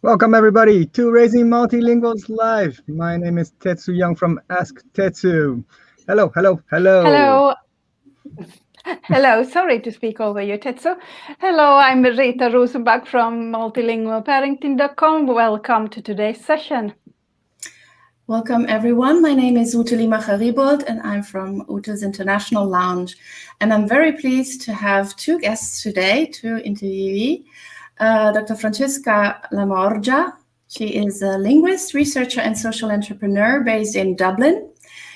Welcome everybody to Raising Multilinguals Live. My name is Tetsu Young from Ask Tetsu. Hello, hello, hello. Hello. Hello, sorry to speak over you, Tetsu. Hello, I'm Rita Rosenbach from multilingualparenting.com. Welcome to today's session. Welcome everyone. My name is Ute Limacher-Riebold and I'm from Ute's International Lounge. And I'm very pleased to have two guests today, two interviewees. Dr. Francesca La Morgia. She is a linguist, researcher, and social entrepreneur based in Dublin.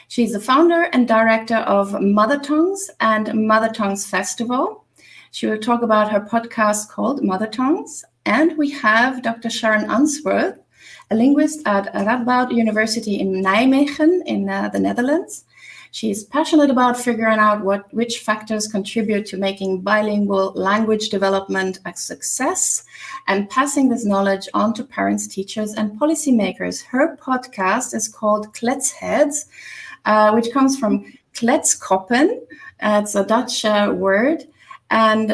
She's the founder and director of Mother Tongues and Mother Tongues Festival. She will talk about her podcast called Mother Tongues. And we have Dr. Sharon Unsworth, a linguist at Radboud University in Nijmegen in the Netherlands. She is passionate about figuring out which factors contribute to making bilingual language development a success and passing this knowledge on to parents, teachers, and policymakers. Her podcast is called Kletsheads, which comes from kletskoppen. It's a Dutch word, and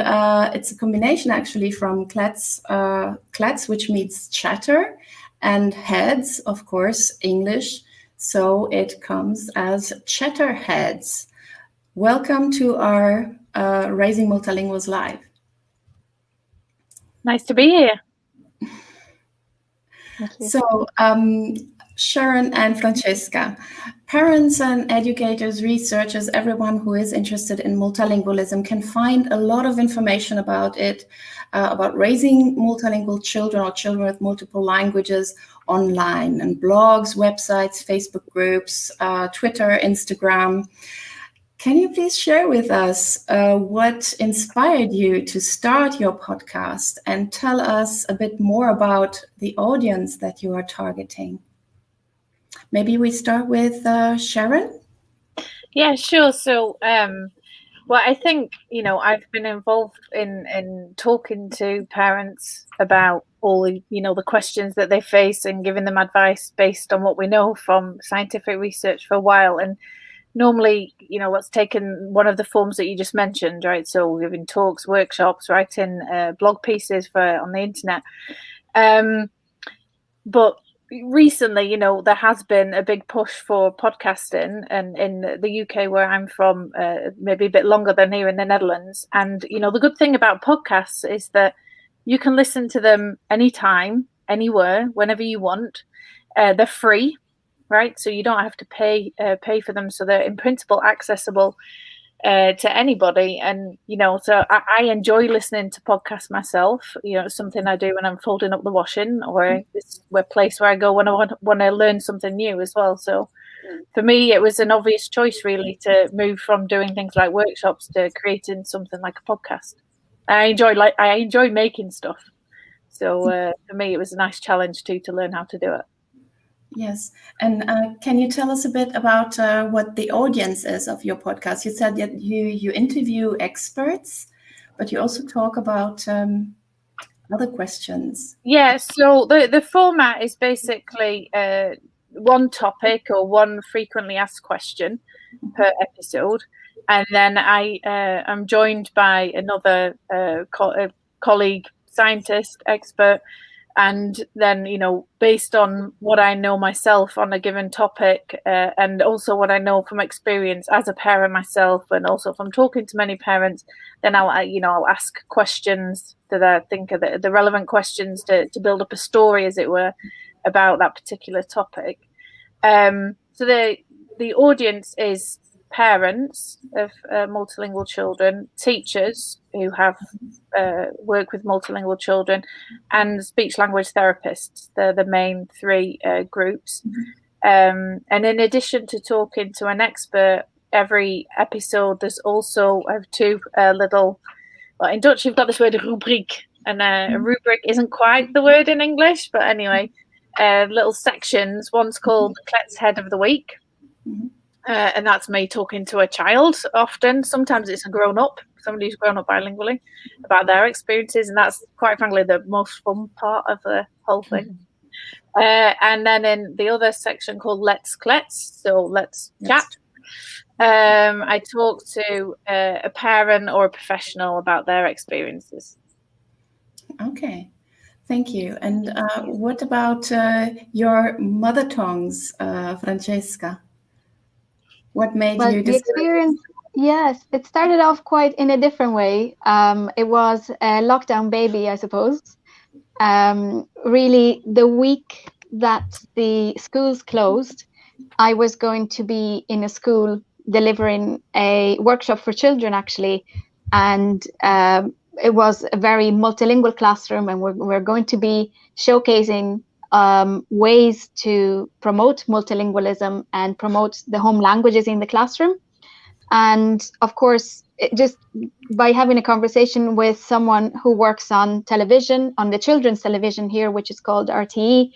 it's a combination actually from klets, which means chatter, and heads, of course, English. So it comes as Chatterheads. Welcome to our Raising Multilinguals Live. Nice to be here. So Sharon and Francesca, parents and educators, researchers, everyone who is interested in multilingualism can find a lot of information about it, about raising multilingual children or children with multiple languages online, and blogs, websites, Facebook groups, Twitter, Instagram. Can you please share with us what inspired you to start your podcast and tell us a bit more about the audience that you are targeting? Maybe we start with Sharon? Yeah, sure. So, well, I think, I've been involved in talking to parents about all the questions that they face and giving them advice based on what we know from scientific research for a while. And normally, what's taken one of the forms that you just mentioned, right? So giving talks, workshops, writing blog pieces on the internet. But recently, there has been a big push for podcasting, and in the UK where I'm from, maybe a bit longer than here in the Netherlands. And, the good thing about podcasts is that you can listen to them anytime, anywhere, whenever you want. They're free, right? So you don't have to pay for them. So they're in principle accessible to anybody. And, so I enjoy listening to podcasts myself. It's something I do when I'm folding up the washing, or it's a place where I go when I want to learn something new as well. So for me, it was an obvious choice really to move from doing things like workshops to creating something like a podcast. I enjoy making stuff. So for me, it was a nice challenge to learn how to do it. Yes. And can you tell us a bit about what the audience is of your podcast? You said that you interview experts, but you also talk about other questions. Yeah, so the format is basically one topic or one frequently asked question per episode. And then I am joined by another colleague, scientist, expert. And then, based on what I know myself on a given topic, and also what I know from experience as a parent myself, and also from talking to many parents, then I'll ask questions that I think are the relevant questions to build up a story, as it were, about that particular topic. So the audience is parents of multilingual children, teachers who have work with multilingual children, and speech language therapists. They're the main three groups. And in addition to talking to an expert every episode, there's also I have two little, well, in Dutch you've got this word rubriek, and a rubric isn't quite the word in English, but anyway, little sections. One's called the Kletshead of the Week, and that's me talking to a child often. Sometimes it's a grown-up, somebody who's grown up bilingually, about their experiences, and that's quite frankly the most fun part of the whole thing. And then in the other section called Let's Klets, so let's chat, I talk to a parent or a professional about their experiences. Okay, thank you. And what about your mother tongues, Francesca? What made you the experience? Yes, it started off quite in a different way. It was a lockdown baby, I suppose. Really, the week that the schools closed, I was going to be in a school delivering a workshop for children, actually, and it was a very multilingual classroom, and we're going to be showcasing ways to promote multilingualism and promote the home languages in the classroom. And of course, just by having a conversation with someone who works on television, on the children's television here, which is called RTE,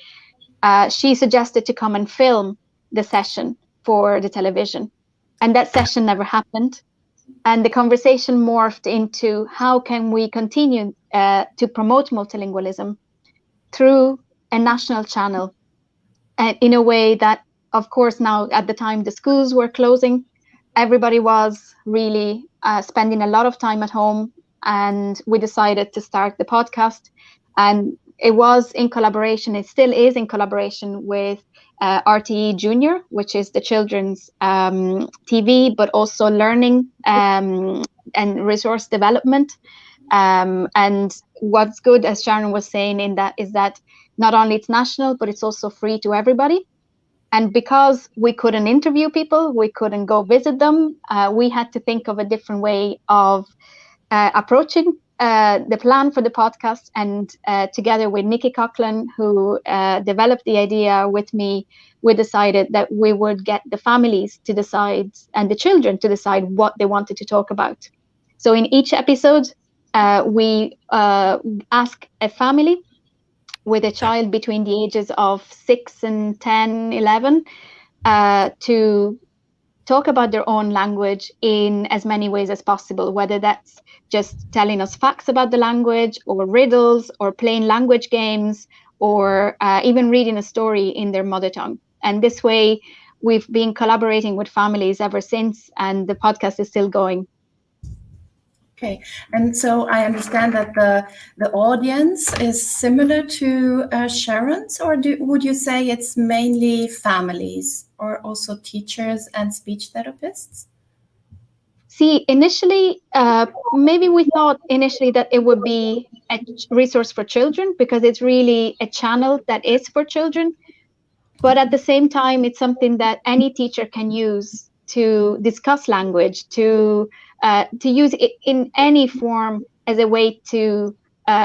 she suggested to come and film the session for the television. And that session never happened. And the conversation morphed into how can we continue to promote multilingualism through a national channel, and in a way that, of course, now at the time the schools were closing, everybody was really spending a lot of time at home, and we decided to start the podcast. And it was in collaboration, it still is in collaboration with RTE Junior, which is the children's TV, but also learning and resource development. And what's good, as Sharon was saying, in that is that not only it's national, but it's also free to everybody. And because we couldn't interview people, we couldn't go visit them, we had to think of a different way of approaching the plan for the podcast. And together with Nikki Coughlin, who developed the idea with me, we decided that we would get the families to decide and the children to decide what they wanted to talk about. So in each episode, we ask a family with a child between the ages of 6 and 10, 11, to talk about their own language in as many ways as possible, whether that's just telling us facts about the language, or riddles, or playing language games, or even reading a story in their mother tongue. And this way, we've been collaborating with families ever since, and the podcast is still going. Okay, and so I understand that the audience is similar to Sharon's, or would you say it's mainly families, or also teachers and speech therapists? See, initially, maybe we thought initially that it would be a resource for children, because it's really a channel that is for children. But at the same time, it's something that any teacher can use to discuss language, to use it in any form as a way to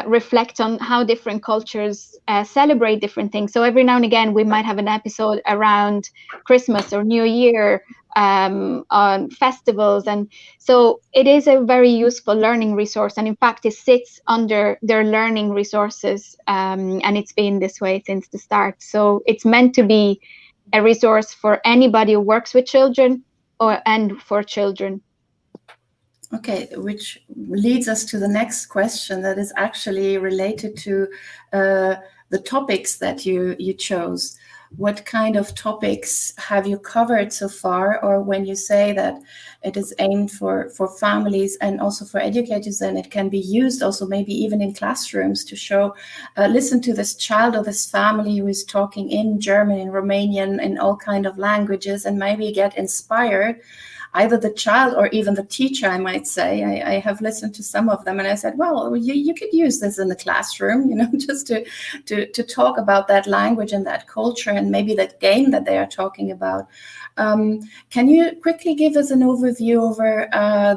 reflect on how different cultures celebrate different things. So every now and again, we might have an episode around Christmas or New Year, on festivals. And so it is a very useful learning resource. And in fact, it sits under their learning resources. And it's been this way since the start. So it's meant to be a resource for anybody who works with children and for children. Okay, which leads us to the next question that is actually related to the topics that you chose. What kind of topics have you covered so far? Or when you say that it is aimed for families and also for educators, then it can be used also maybe even in classrooms to show, listen to this child or this family who is talking in German, in Romanian, in all kind of languages, and maybe get inspired. Either the child or even the teacher, I might say. I have listened to some of them, and I said, well, you could use this in the classroom, just to talk about that language and that culture and maybe that game that they are talking about. Can you quickly give us an overview over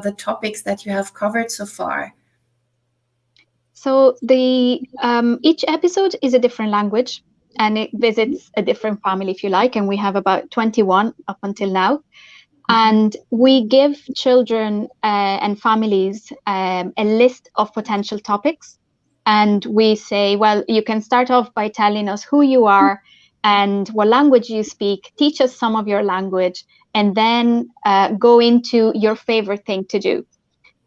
the topics that you have covered so far? So each episode is a different language. and it visits a different family if you like, and we have about 21 up until now. And we give children and families a list of potential topics. And we say, well, you can start off by telling us who you are and what language you speak, teach us some of your language, and then go into your favorite thing to do.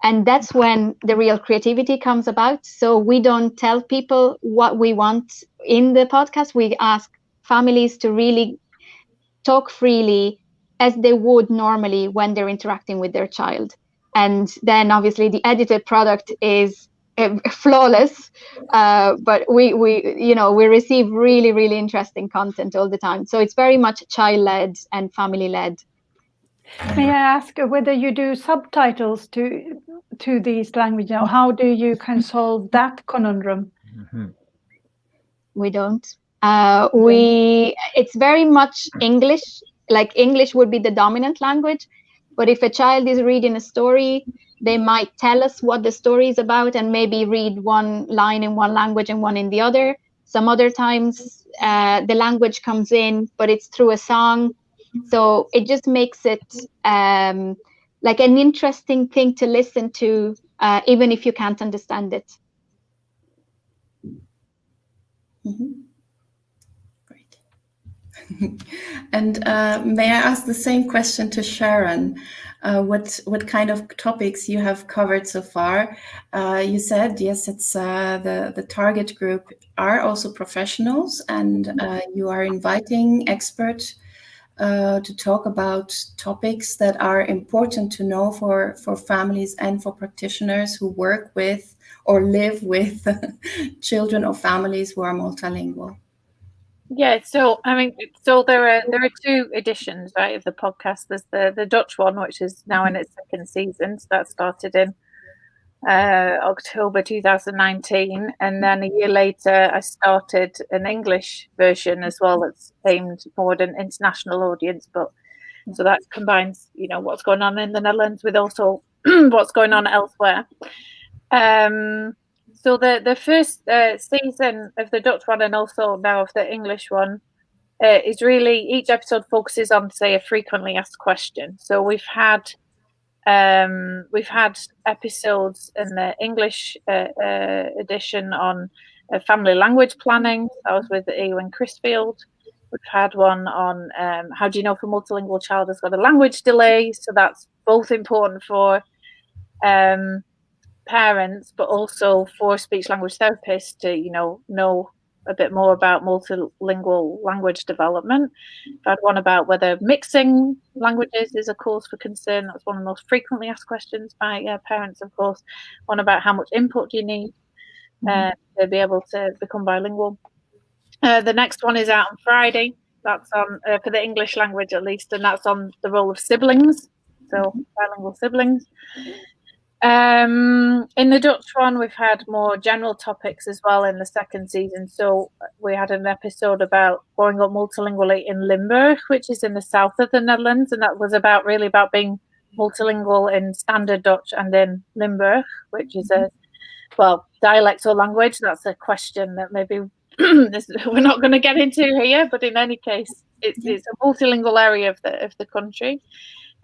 And that's when the real creativity comes about. So we don't tell people what we want in the podcast. We ask families to really talk freely as they would normally when they're interacting with their child. And then obviously the edited product is flawless, but we receive really, really interesting content all the time. So it's very much child-led and family-led. May I ask whether you do subtitles to these languages? How do you kind of solve that conundrum? Mm-hmm. We don't. It's very much English. Like English would be the dominant language, but if a child is reading a story, they might tell us what the story is about and maybe read one line in one language and one in the other. Some other times the language comes in, but it's through a song. So it just makes it like an interesting thing to listen to, even if you can't understand it. Mm-hmm. Great. And may I ask the same question to Sharon? What kind of topics you have covered so far? You said, yes, it's the target group are also professionals, and you are inviting experts to talk about topics that are important to know for families and for practitioners who work with or live with children or families who are multilingual. Yeah, so I mean, so there are two editions, right, of the podcast. There's the Dutch one, which is now in its second season. So that started in October 2019, and then a year later I started an English version as well. That's aimed more at an international audience, but so that combines, you know, what's going on in the Netherlands with also what's going on elsewhere. So the first season of the Dutch one and also now of the English one is really, each episode focuses on, say, a frequently asked question. So we've had episodes in the English edition on family language planning. That was with Ewan Crisfield. We've had one on how do you know if a multilingual child has got a language delay. So that's both important for parents, but also for speech language therapists to, you know a bit more about multilingual language development. I've had one about whether mixing languages is a cause for concern. That's one of the most frequently asked questions by parents, of course. One about how much input do you need to be able to become bilingual. The next one is out on Friday. That's on for the English language at least, and that's on the role of siblings, so bilingual siblings. In the Dutch one, we've had more general topics as well in the second season. So we had an episode about growing up multilingually in Limburg, which is in the south of the Netherlands, and that was about being multilingual in standard Dutch and in Limburg, which is dialect or language. That's a question that maybe we're not going to get into here, but in any case, it's a multilingual area of the country.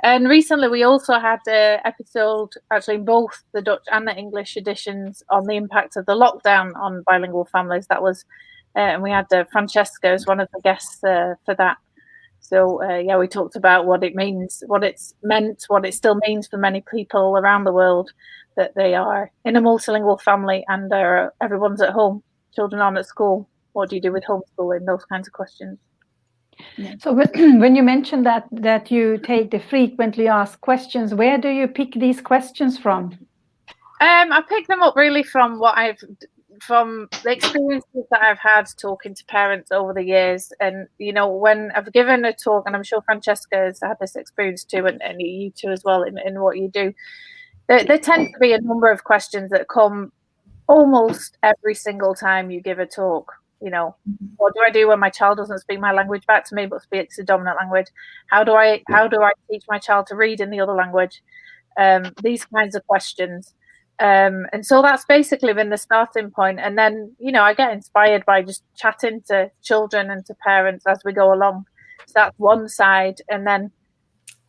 And recently we also had an episode, actually in both the Dutch and the English editions, on the impact of the lockdown on bilingual families. That was, and we had Francesca as one of the guests for that. So we talked about what it means, what it's meant, what it still means for many people around the world that they are in a multilingual family and everyone's at home, children aren't at school. What do you do with homeschooling? Those kinds of questions. Yeah. So when you mentioned that you take the frequently asked questions, where do you pick these questions from? I pick them up really from the experiences that I've had talking to parents over the years. And, you know, when I've given a talk, and I'm sure Francesca has had this experience too, and you too as well in what you do, there tends to be a number of questions that come almost every single time you give a talk. You know, what do I do when my child doesn't speak my language back to me but speaks the dominant language? How do I teach my child to read in the other language? These kinds of questions. And so that's basically been the starting point. And then, I get inspired by just chatting to children and to parents as we go along. So that's one side. And then,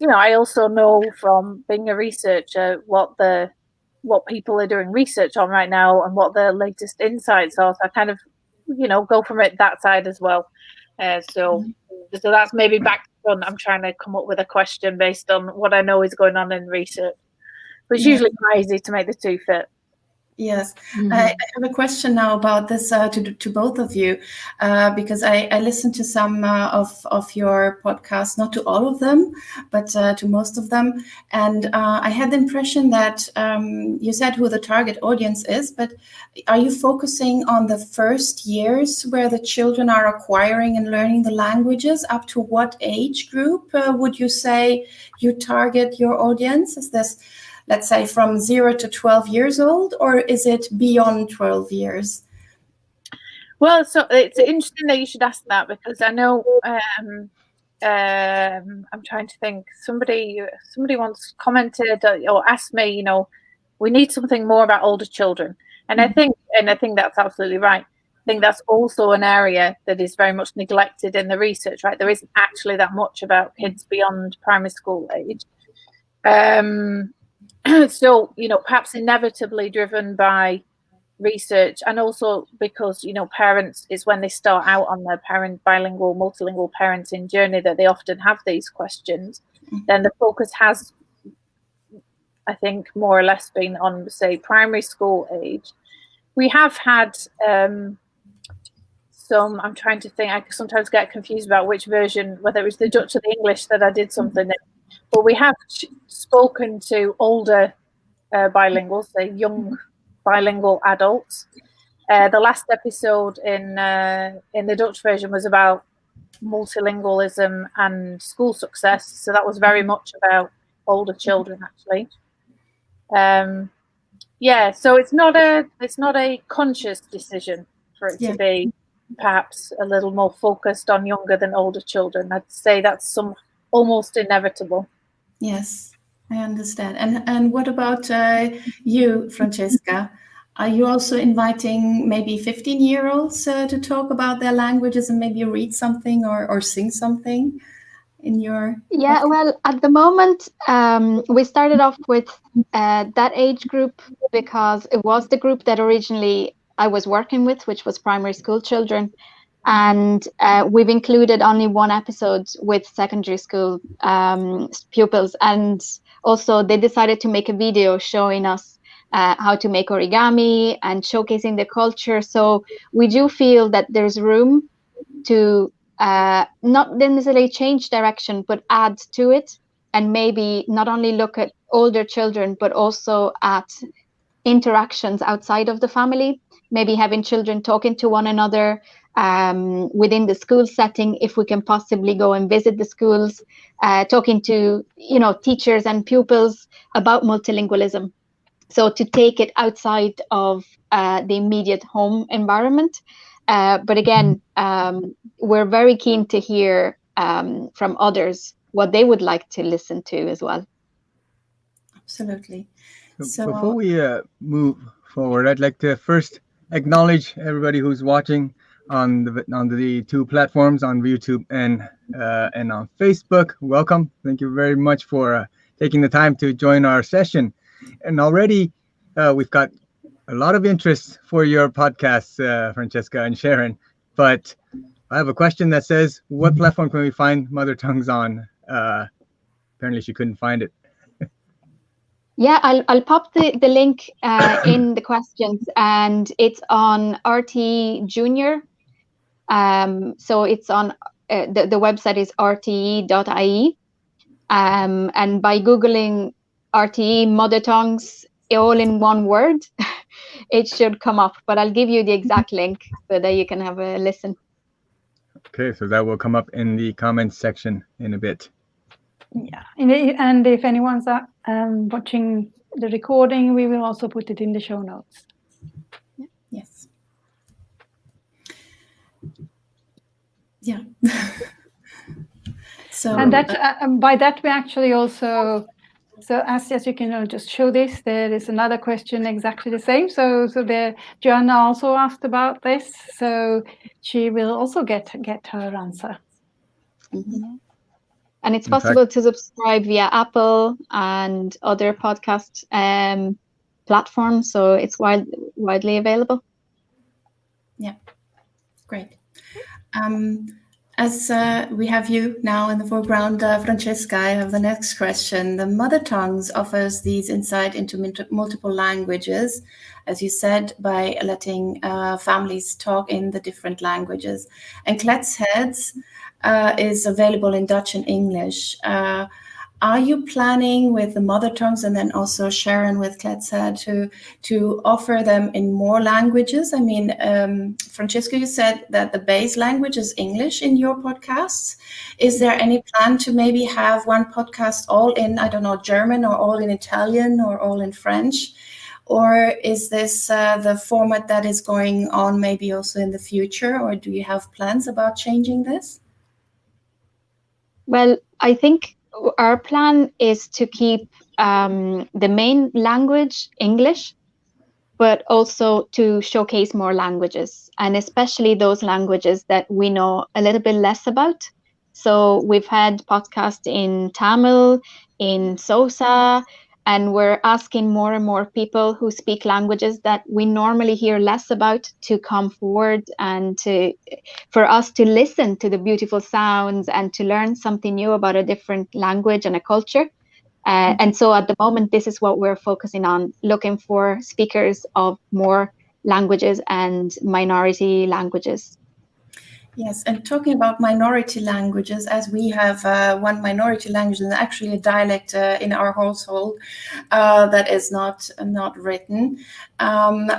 I also know from being a researcher what people are doing research on right now and what the latest insights are. So I kind of, go from that side as well. So that's maybe back to front. I'm trying to come up with a question based on what I know is going on in research. But it's usually quite easy to make the two fit. Yes, I have a question now about this to both of you, because I listened to some of your podcasts, not to all of them, but to most of them. And I had the impression that you said who the target audience is, but are you focusing on the first years where the children are acquiring and learning the languages? Up to what age group would you say you target your audience? Is this, let's say, from 0 to 12 years old, or is it beyond 12 years? Well, so it's interesting that you should ask that, because I know I'm trying to think. Somebody once commented or asked me, we need something more about older children, and I think that's absolutely right. I think that's also an area that is very much neglected in the research. Right, there isn't actually that much about kids beyond primary school age. So, perhaps inevitably driven by research, and also because, parents is when they start out on their bilingual, multilingual parenting journey that they often have these questions. Then the focus has, I think, more or less been on, say, primary school age. We have had I'm trying to think, I sometimes get confused about which version, whether it was the Dutch or the English that I did something in. But we have spoken to older bilinguals, say young bilingual adults. The last episode in the Dutch version was about multilingualism and school success, so that was very much about older children, actually. So it's not a conscious decision for it to be perhaps a little more focused on younger than older children. I'd say that's almost inevitable. Yes, I understand. And what about you, Francesca? Are you also inviting maybe 15-year-olds to talk about their languages and maybe read something or sing something in your... Yeah, well, at the moment, we started off with that age group because it was the group that originally I was working with, which was primary school children. And we've included only one episode with secondary school pupils. And also they decided to make a video showing us how to make origami and showcasing the culture. So we do feel that there's room to not necessarily change direction, but add to it. And maybe not only look at older children, but also at interactions outside of the family, maybe having children talking to one another within the school setting, if we can possibly go and visit the schools, talking to teachers and pupils about multilingualism. So to take it outside of the immediate home environment. But again, we're very keen to hear from others what they would like to listen to as well. Absolutely. So before we move forward, I'd like to first acknowledge everybody who's watching on the two platforms, on YouTube and on Facebook. Welcome. Thank you very much for taking the time to join our session. And already we've got a lot of interest for your podcasts, Francesca and Sharon. But I have a question that says, what platform can we find Mother Tongues on? Apparently she couldn't find it. Yeah, I'll pop the link in the questions, and it's on RTE Junior. So it's on the website is rte.ie, and by Googling RTE Mother Tongues all in one word, it should come up. But I'll give you the exact link so that you can have a listen. Okay, so that will come up in the comments section in a bit. Yeah, and if anyone's watching the recording, we will also put it in the show notes. Yes. Yeah. So, and that by that we actually also So as you can just show this, there is another question exactly the same. So there, Joanna also asked about this, so she will also get her answer. Mm-hmm. And it's possible to subscribe via Apple and other podcast platforms, so it's widely available. Yeah, great. As we have you now in the foreground, Francesca, I have the next question. The Mother Tongues offers these insight into multiple languages, as you said, by letting families talk in the different languages. And Kletsheads is available in Dutch and English. Are you planning with the Mother Tongues and then also Sharon with Kletshead to offer them in more languages? I mean, Francesca, you said that the base language is English in your podcasts. Is there any plan to maybe have one podcast all in, I don't know, German or all in Italian or all in French? Or is this the format that is going on maybe also in the future? Or do you have plans about changing this? Well, I think our plan is to keep the main language English, but also to showcase more languages, and especially those languages that we know a little bit less about. So we've had podcasts in Tamil, in Xhosa, and we're asking more and more people who speak languages that we normally hear less about to come forward and for us to listen to the beautiful sounds and to learn something new about a different language and a culture. And so at the moment, this is what we're focusing on, looking for speakers of more languages and minority languages. Yes, and talking about minority languages, as we have one minority language and actually a dialect in our household that is not written,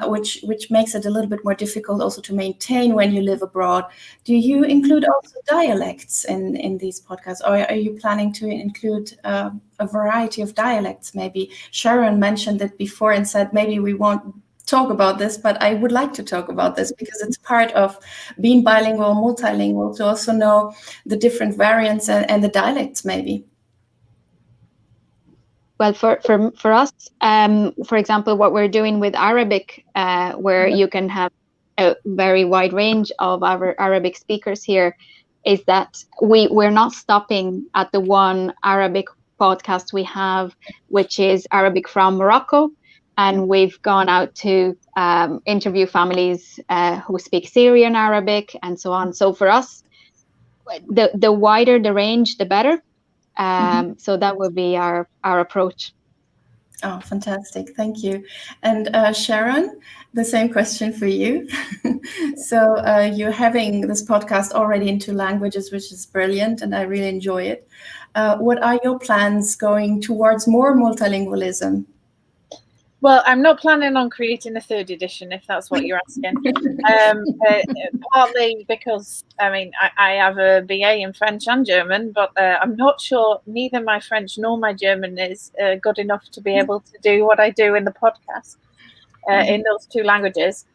which makes it a little bit more difficult also to maintain when you live abroad. Do you include also dialects in these podcasts, or are you planning to include a variety of dialects? Maybe Sharon mentioned it before and said maybe we won't talk about this, but I would like to talk about this because it's part of being bilingual, multilingual, to also know the different variants and the dialects maybe. Well, for us, for example, what we're doing with Arabic, where you can have a very wide range of our Arabic speakers here, is that we're not stopping at the one Arabic podcast we have, which is Arabic from Morocco. And we've gone out to interview families who speak Syrian Arabic and so on. So for us, the wider the range, the better. So that would be our approach. Oh, fantastic. Thank you. And Sharon, the same question for you. So you're having this podcast already in 2 languages, which is brilliant, and I really enjoy it. What are your plans going towards more multilingualism? Well, I'm not planning on creating a 3rd edition, if that's what you're asking. Partly because, I mean, I have a BA in French and German, but I'm not sure neither my French nor my German is good enough to be able to do what I do in the podcast in those 2 languages.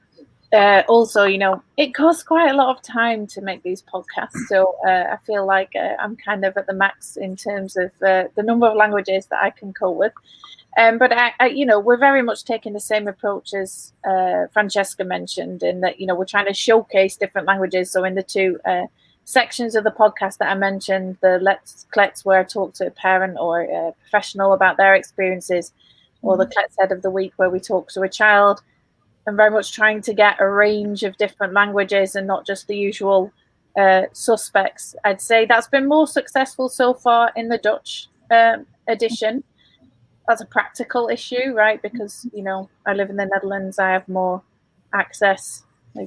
Also, you know, it costs quite a lot of time to make these podcasts. So I feel like I'm kind of at the max in terms of the number of languages that I can cope with. But you know, we're very much taking the same approach as Francesca mentioned, in that, you know, we're trying to showcase different languages. So in the 2 sections of the podcast that I mentioned, the Let's Klets, where I talk to a parent or a professional about their experiences, or the Kletshead of the week, where we talk to a child, and very much trying to get a range of different languages and not just the usual suspects. I'd say that's been more successful so far in the Dutch edition. That's a practical issue, right? Because, you know, I live in the Netherlands, I have more access,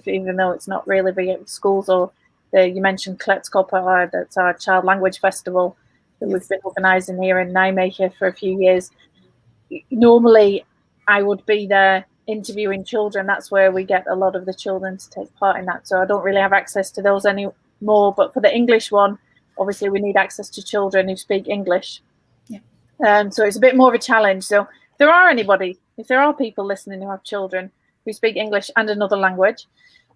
even though it's not really via schools. Or you mentioned Kletskoppen, that's our child language festival that we've been organising here in Nijmegen for a few years. Normally, I would be there interviewing children. That's where we get a lot of the children to take part in that. So I don't really have access to those anymore. But for the English one, obviously we need access to children who speak English. So it's a bit more of a challenge. So if there are people listening who have children who speak English and another language,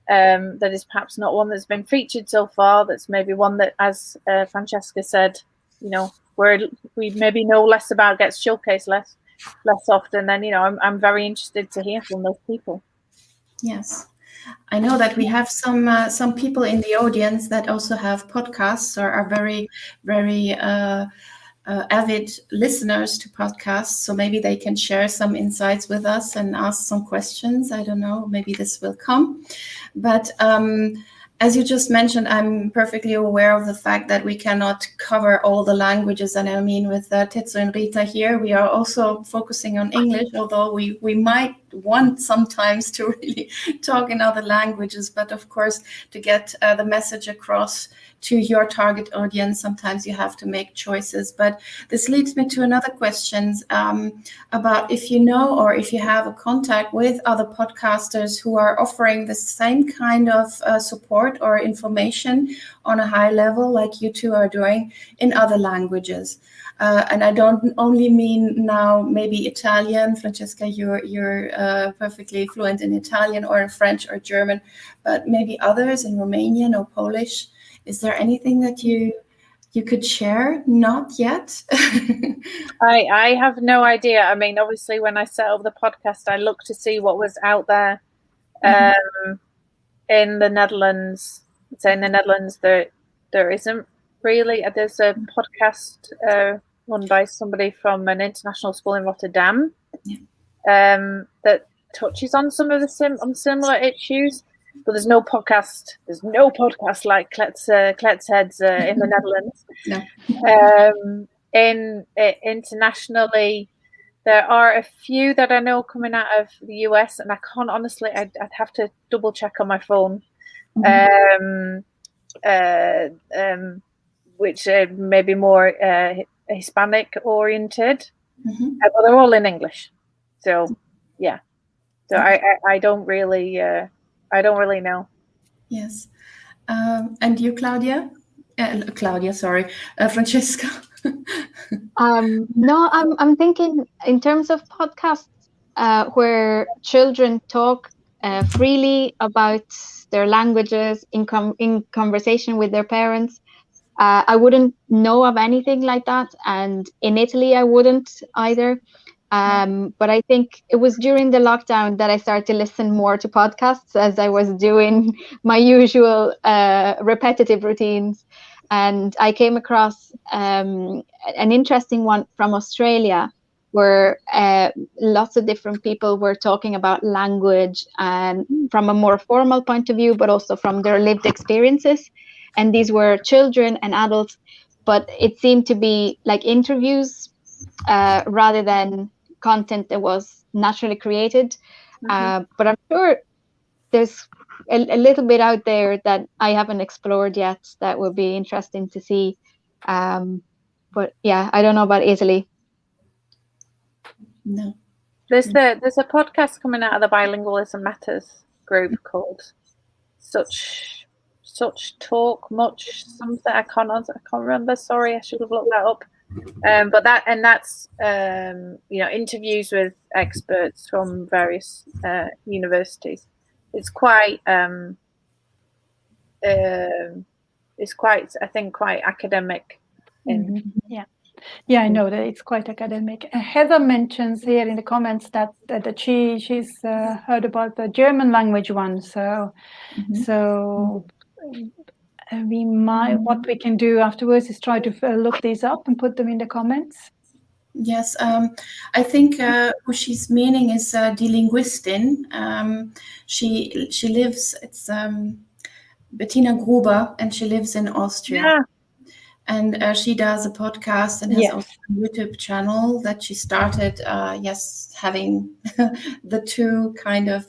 that is perhaps not one that's been featured so far, that's maybe one that, as Francesca said, you know, where we maybe know less about gets showcased less often, then I'm very interested to hear from those people. Yes. I know that we have some people in the audience that also have podcasts or are very, very avid listeners to podcasts. So maybe they can share some insights with us and ask some questions. I don't know, maybe this will come. But as you just mentioned, I'm perfectly aware of the fact that we cannot cover all the languages. And I mean, with Tetsu and Rita here, we are also focusing on English, although we might want sometimes to really talk in other languages. But of course, to get the message across to your target audience, sometimes you have to make choices. But this leads me to another question about if you know or if you have a contact with other podcasters who are offering the same kind of support or information on a high level like you two are doing in other languages. And I don't only mean now maybe Italian. Francesca, you're perfectly fluent in Italian or in French or German, but maybe others in Romanian or Polish. Is there anything that you could share? Not yet. I have no idea. I mean, obviously, when I set up the podcast, I looked to see what was out there in the Netherlands. So in the Netherlands, there isn't really. There's a podcast run by somebody from an international school in Rotterdam that touches on some of the similar issues. But there's no podcast. There's no podcast like Kletsheads in the Netherlands. No. Internationally, there are a few that I know coming out of the US, and I can't honestly. I'd have to double check on my phone. Which may be more Hispanic oriented, but they're all in English. So yeah. So I don't really. I don't really know. Yes. And you, Claudia? Francesca? No, I'm thinking in terms of podcasts where children talk freely about their languages in conversation with their parents. I wouldn't know of anything like that. And in Italy, I wouldn't either. But I think it was during the lockdown that I started to listen more to podcasts as I was doing my usual repetitive routines. And I came across an interesting one from Australia where lots of different people were talking about language and from a more formal point of view, but also from their lived experiences. And these were children and adults, but it seemed to be like interviews rather than content that was naturally created. But I'm sure there's a little bit out there that I haven't explored yet that would be interesting to see. But yeah, I don't know about Italy. No. There's a podcast coming out of the Bilingualism Matters group called Such Talk Much something. I can't remember. Sorry, I should have looked that up. But that's interviews with experts from various universities. It's quite I think quite academic. Yeah, I know that it's quite academic. Heather mentions here in the comments that she's heard about the German language one. So we might, what we can do afterwards is try to look these up and put them in the comments. Yes, I think who she's meaning is Die Linguistin. She lives, it's Bettina Gruber, and she lives in Austria. Yeah. And she does a podcast and has also a YouTube channel that she started, having the two kind of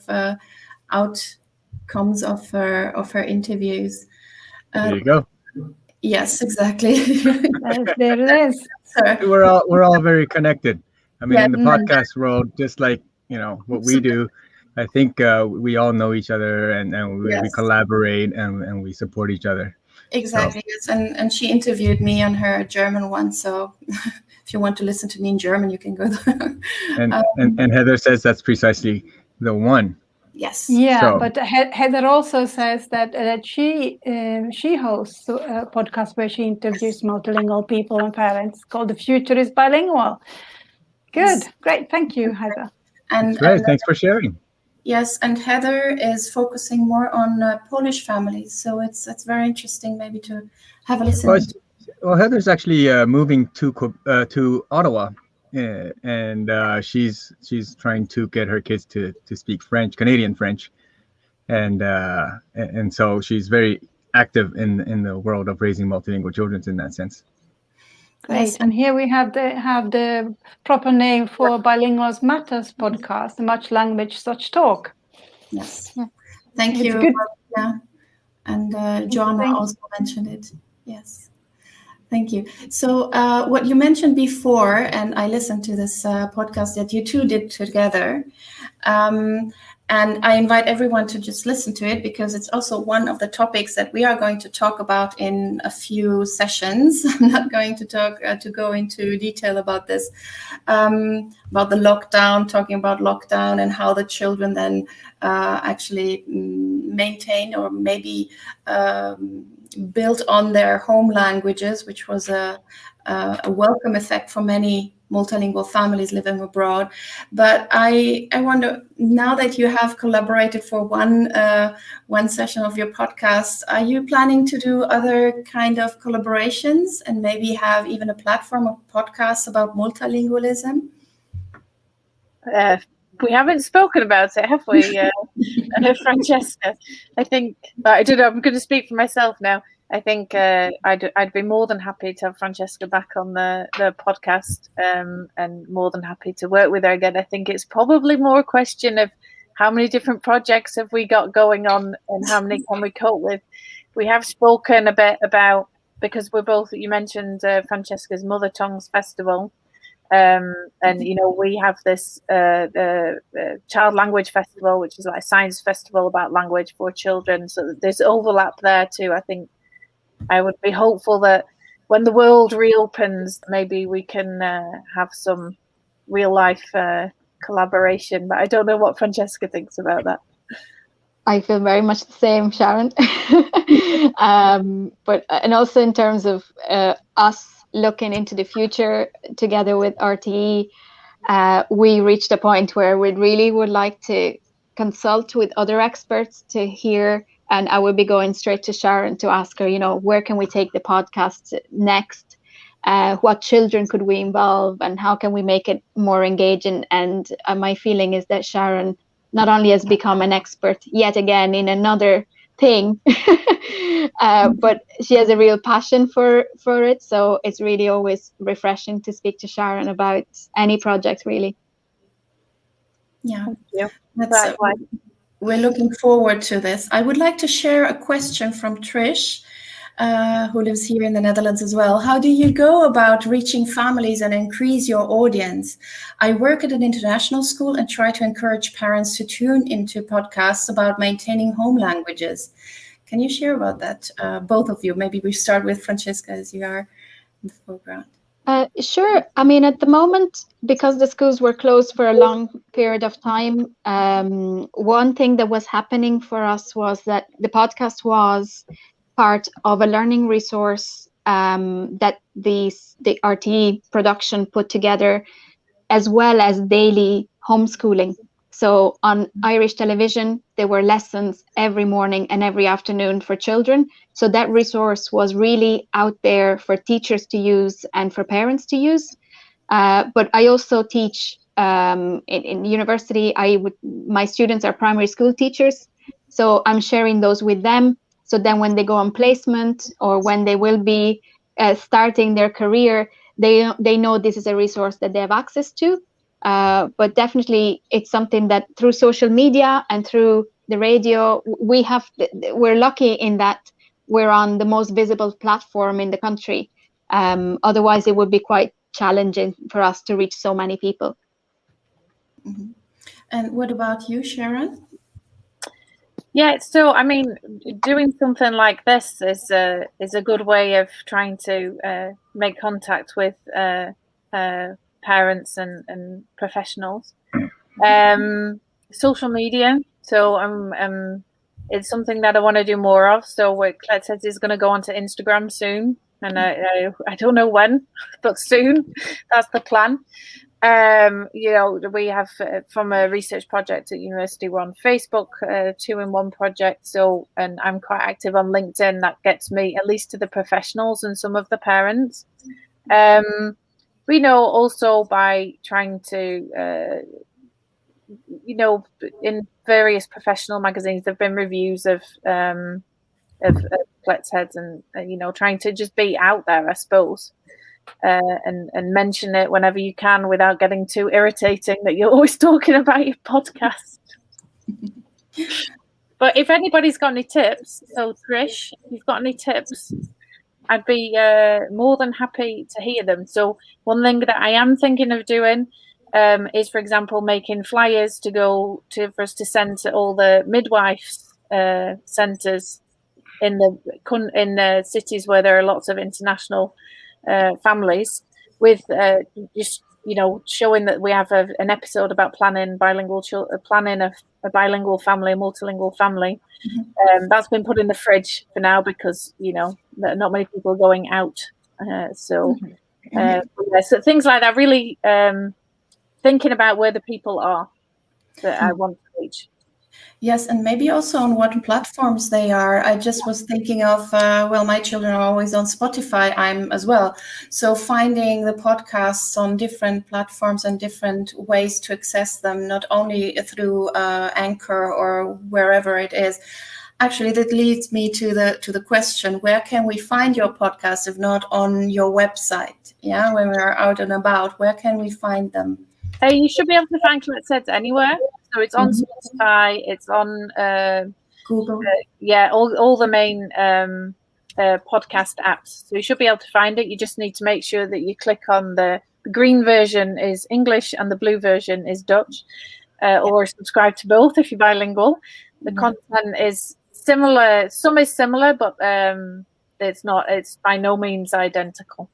outcomes of her interviews. There you go. Yes, exactly. There it is. We're all very connected. I mean, in the podcast world, just like what we do, I think we all know each other and we collaborate and we support each other. Exactly. So. Yes. And she interviewed me on her German one. So if you want to listen to me in German, you can go there. And Heather says that's precisely the one. Yes. Yeah, So- but Heather also says that she hosts a podcast where she interviews multilingual people and parents called The Future is Bilingual. Good, Yes. great, thank you, Heather. And Great, thanks for sharing. yes, and Heather is focusing more on Polish families, so it's very interesting maybe to have a listen. Well, Heather's actually moving to Ottawa, and she's trying to get her kids to speak French, Canadian French, and so she's very active in the world of raising multilingual children in that sense. Great, Yes. and here we have the proper name for Bilinguals Matters podcast, Much Language Such Talk. Yes. Yeah. Thank It's you. good. Yeah. And Joanna Thank- also mentioned it. Yes. Thank you. So what you mentioned before, and I listened to this podcast that you two did together, and I invite everyone to just listen to it because it's also one of the topics that we are going to talk about in a few sessions. I'm not going to talk to go into detail about this, about the lockdown, talking about lockdown and how the children then actually maintain or maybe built on their home languages, which was a welcome effect for many multilingual families living abroad. But I wonder, now that you have collaborated for one session of your podcast, are you planning to do other kind of collaborations and maybe have even a platform of podcasts about multilingualism? We haven't spoken about it, have we, Francesca? I think, I don't know, I'm going to speak for myself now. I think I'd be more than happy to have Francesca back on the podcast, and more than happy to work with her again. I think it's probably more a question of how many different projects have we got going on and how many can we cope with. We have spoken a bit about, because we're both, you mentioned Francesca's Mother Tongues Festival. And we have this Child Language Festival, which is like a science festival about language for children. So there's overlap there too. I think I would be hopeful that when the world reopens, maybe we can have some real life collaboration. But I don't know what Francesca thinks about that. I feel very much the same, Sharon. But also in terms of us looking into the future together with RTE, we reached a point where we really would like to consult with other experts to hear, and I will be going straight to Sharon to ask her, where can we take the podcast next? What children could we involve, and how can we make it more engaging? And my feeling is that Sharon not only has become an expert yet again in another thing, but she has a real passion for it. So it's really always refreshing to speak to Sharon about any project, really. Yeah, Yeah, that's we're looking forward to this. I would like to share a question from Trish, who lives here in the Netherlands as well. How do you go about reaching families and increase your audience? I work at an international school and try to encourage parents to tune into podcasts about maintaining home languages. Can you share about that, both of you? Maybe we start with Francesca, as you are in the foreground. Sure. I mean, at the moment, because the schools were closed for a long period of time, one thing that was happening for us was that the podcast was part of a learning resource that the RTE production put together, as well as daily homeschooling. So on Irish television, there were lessons every morning and every afternoon for children. So that resource was really out there for teachers to use and for parents to use. But I also teach in university. My students are primary school teachers. So I'm sharing those with them. So then when they go on placement or when they will be starting their career, they know this is a resource that they have access to. But definitely it's something that through social media and through the radio, we're lucky in that we're on the most visible platform in the country. Otherwise, it would be quite challenging for us to reach so many people. Mm-hmm. And what about you, Sharon? Yeah, so I mean, doing something like this is a good way of trying to make contact with parents and professionals. Social media So it's something that I want to do more of. So Kletsheads is going to go onto Instagram soon, and I don't know when, but soon. That's the plan. We have from a research project at university, we're on Facebook, 2-in-1 project. So, and I'm quite active on LinkedIn. That gets me at least to the professionals and some of the parents. We know also by trying to, in various professional magazines, there've been reviews of Kletsheads, and trying to just be out there, I suppose. And mention it whenever you can without getting too irritating that you're always talking about your podcast. But if anybody's got any tips, so Trish, if you've got any tips, I'd be more than happy to hear them. So one thing that I am thinking of doing is, for example, making flyers for us to send to all the midwives centres in the cities where there are lots of international families, with just showing that we have an episode about planning a bilingual family, a multilingual family. That's been put in the fridge for now because not many people are going out. So things like that. Really thinking about where the people are that I want to reach. Yes, and maybe also on what platforms they are. I just was thinking of, my children are always on Spotify, I'm as well. So finding the podcasts on different platforms and different ways to access them, not only through Anchor or wherever it is. Actually, that leads me to the question, where can we find your podcast if not on your website? Yeah, when we're out and about, where can we find them? You should be able to find Kletsheads anywhere. So it's on Spotify, it's on Google. All the main podcast apps. So you should be able to find it. You just need to make sure that you click on the green version is English and the blue version is Dutch, or subscribe to both if you're bilingual. The content is similar. Some is similar, but it's not. It's by no means identical.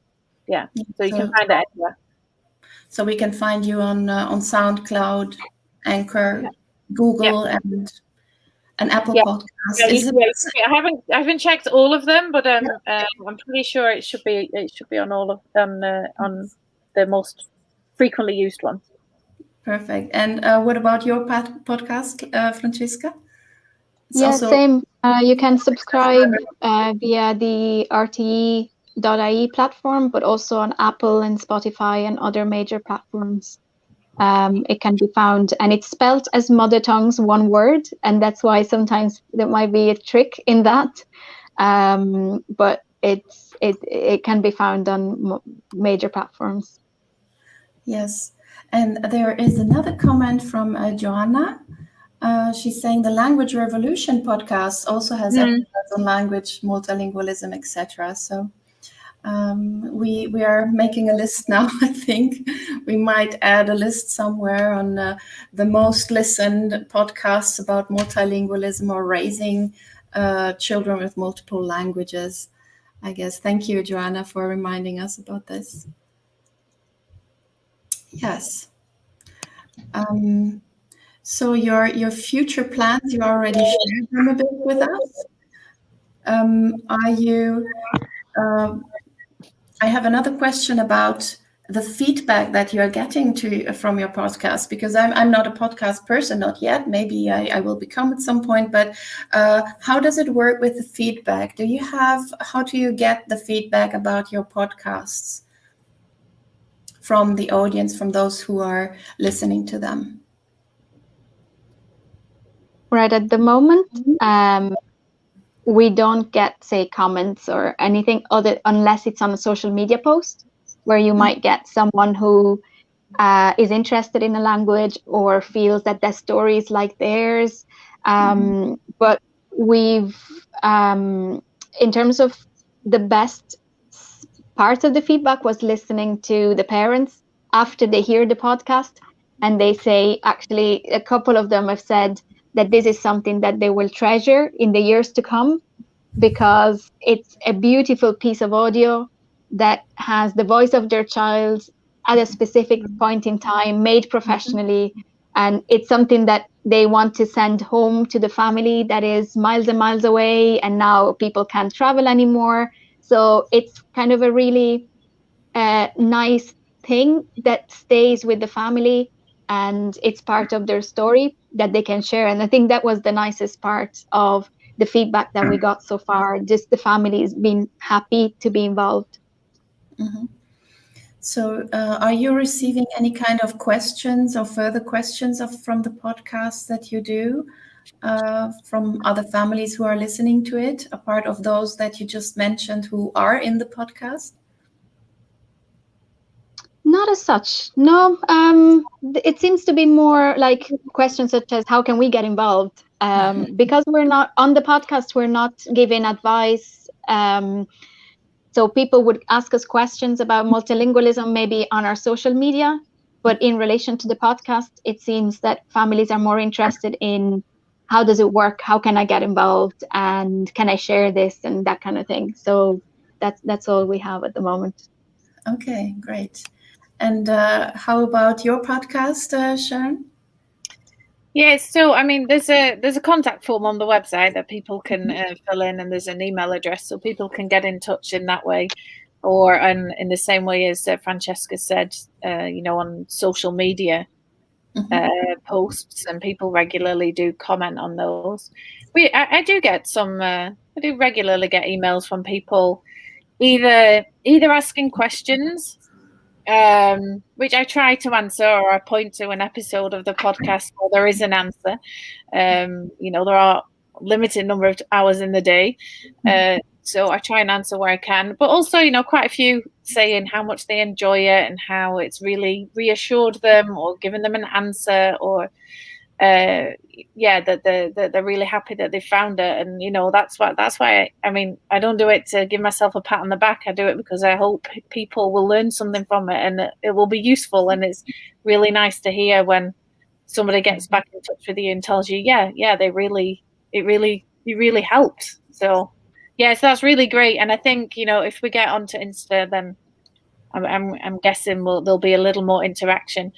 Yeah. So you can find it anywhere. So we can find you on SoundCloud, Anchor, Google, and Apple Podcasts. I haven't checked all of them, but I'm pretty sure it should be on all of them, on the most frequently used ones. Perfect. And what about your podcast, Francesca? Same. You can subscribe via the RTE.ie platform, but also on Apple and Spotify and other major platforms. It can be found, and it's spelt as Mother Tongues, one word, and that's why sometimes there might be a trick in that. But it can be found on major platforms. Yes, and there is another comment from Joanna. She's saying the Language Revolution podcast also has episodes on language, multilingualism, etc. So we are making a list now. I think we might add a list somewhere on the most listened podcasts about multilingualism or raising children with multiple languages. I guess. Thank you, Joanna, for reminding us about this. Yes. So your future plans, you already shared them a bit with us. Are you? I have another question about the feedback that you're getting from your podcast, because I'm not a podcast person, not yet. Maybe I will become at some point. But how does it work with the feedback? How do you get the feedback about your podcasts from the audience, from those who are listening to them? Right at the moment, we don't get, say, comments or anything unless it's on a social media post, where you might get someone who is interested in a language or feels that their story is like theirs. But we've, in terms of the best part of the feedback, was listening to the parents after they hear the podcast, and they say, actually, a couple of them have said that this is something that they will treasure in the years to come, because it's a beautiful piece of audio that has the voice of their child at a specific point in time, made professionally, and it's something that they want to send home to the family that is miles and miles away, and now people can't travel anymore. So it's kind of a really nice thing that stays with the family, and it's part of their story that they can share. And I think that was the nicest part of the feedback that we got so far, just the families being happy to be involved. Mm-hmm. So are you receiving any kind of questions or further questions from the podcast that you do from other families who are listening to it, apart of those that you just mentioned who are in the podcast? Not as such, no. It seems to be more like questions such as, how can we get involved? Because we're not on the podcast, we're not giving advice. So people would ask us questions about multilingualism, maybe on our social media. But in relation to the podcast, it seems that families are more interested in, how does it work? How can I get involved? And can I share this and that kind of thing? So that's all we have at the moment. Okay, great. And how about your podcast, Sharon? Yeah, so I mean, there's a contact form on the website that people can fill in, and there's an email address, so people can get in touch in that way, or in the same way as Francesca said, on social media posts, and people regularly do comment on those. I do get some. I do regularly get emails from people, either asking questions, which I try to answer, or I point to an episode of the podcast where there is an answer. There are limited number of hours in the day, so I try and answer where I can. But also, quite a few saying how much they enjoy it and how it's really reassured them or given them an answer, or that they're really happy that they found it. And that's why I don't do it to give myself a pat on the back. I do it because I hope people will learn something from it, and it will be useful. And it's really nice to hear when somebody gets back in touch with you and tells you, it really helped. So so that's really great. And I think if we get onto Insta, then I'm guessing there'll be a little more interaction.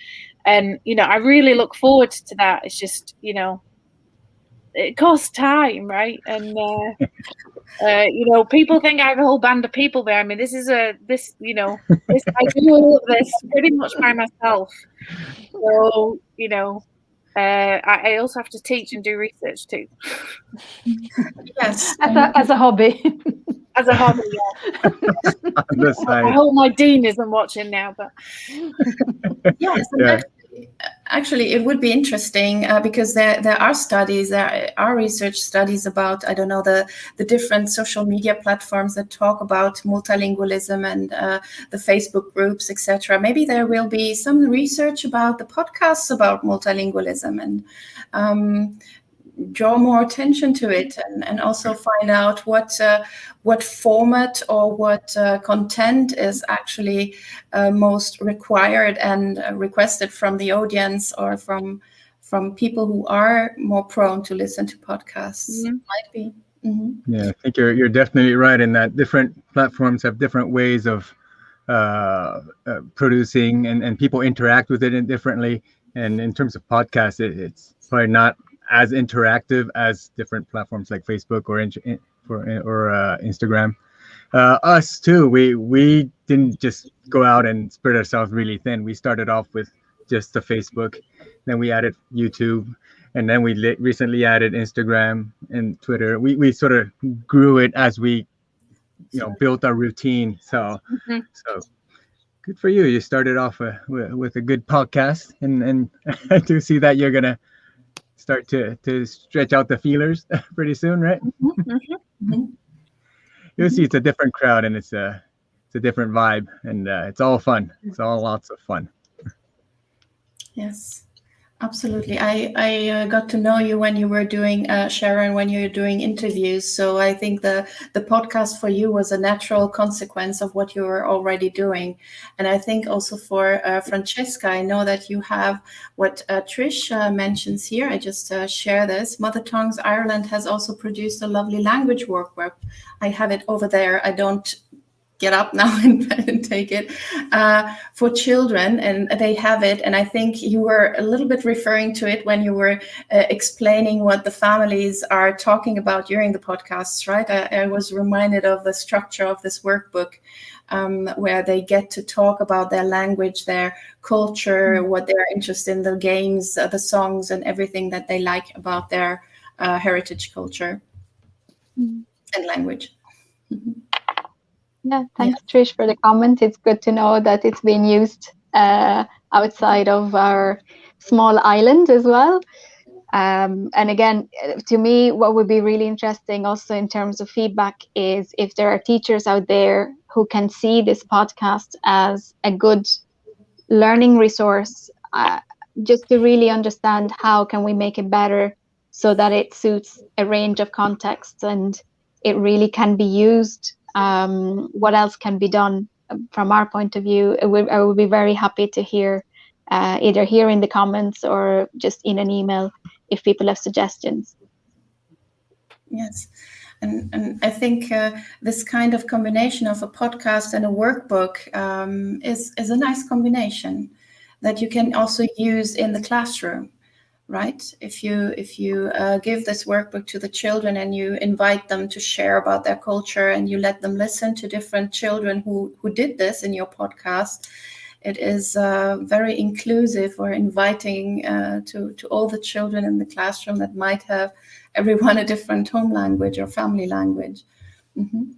And I really look forward to that. It's just it costs time, right? And people think I have a whole band of people there. I mean, I do all of this pretty much by myself. So I also have to teach and do research too. Yes, as a hobby. As a hobby, yeah. I hope my dean isn't watching now, but yes. Yeah. Actually, it would be interesting because there are studies, there are research studies about, I don't know, the different social media platforms that talk about multilingualism and the Facebook groups, etc. Maybe there will be some research about the podcasts about multilingualism, and draw more attention to it, and also find out what format or what content is actually most required and requested from the audience, or from people who are more prone to listen to podcasts. Might be. Mm-hmm. Yeah, I think you're definitely right in that different platforms have different ways of producing, and people interact with it differently. And in terms of podcasts, it's probably not as interactive as different platforms like Facebook or Instagram. Us too. We didn't just go out and spread ourselves really thin. We started off with just the Facebook, then we added YouTube, and then we recently added Instagram and Twitter. We sort of grew it as we built our routine. So good for you. You started off with a good podcast, and I do see that you're gonna start to stretch out the feelers pretty soon, right? Mm-hmm. You'll see it's a different crowd, and it's a different vibe, and it's all fun. It's all lots of fun. Yes, absolutely. I got to know you when you were doing Sharon, when you were doing interviews. So I think the podcast for you was a natural consequence of what you were already doing. And I think also for Francesca, I know that you have what Trish mentions here. I just share this. Mother Tongues Ireland has also produced a lovely language workbook. I have it over there. I don't get up now and take it, for children, and they have it. And I think you were a little bit referring to it when you were explaining what the families are talking about during the podcasts, right? I was reminded of the structure of this workbook, where they get to talk about their language, their culture, what they're interested in, the games, the songs, and everything that they like about their heritage culture and language. Yeah, thanks, Trish, for the comment. It's good to know that it's being used outside of our small island as well. And again, to me, what would be really interesting also in terms of feedback is if there are teachers out there who can see this podcast as a good learning resource, just to really understand how can we make it better so that it suits a range of contexts and it really can be used. What else can be done from our point of view? I would be very happy to hear either here in the comments or just in an email if people have suggestions. Yes, and I think this kind of combination of a podcast and a workbook is a nice combination that you can also use in the classroom, right? If you give this workbook to the children and you invite them to share about their culture and you let them listen to different children who did this in your podcast, it is very inclusive or inviting to all the children in the classroom that might have everyone a different home language or family language. Mm-hmm.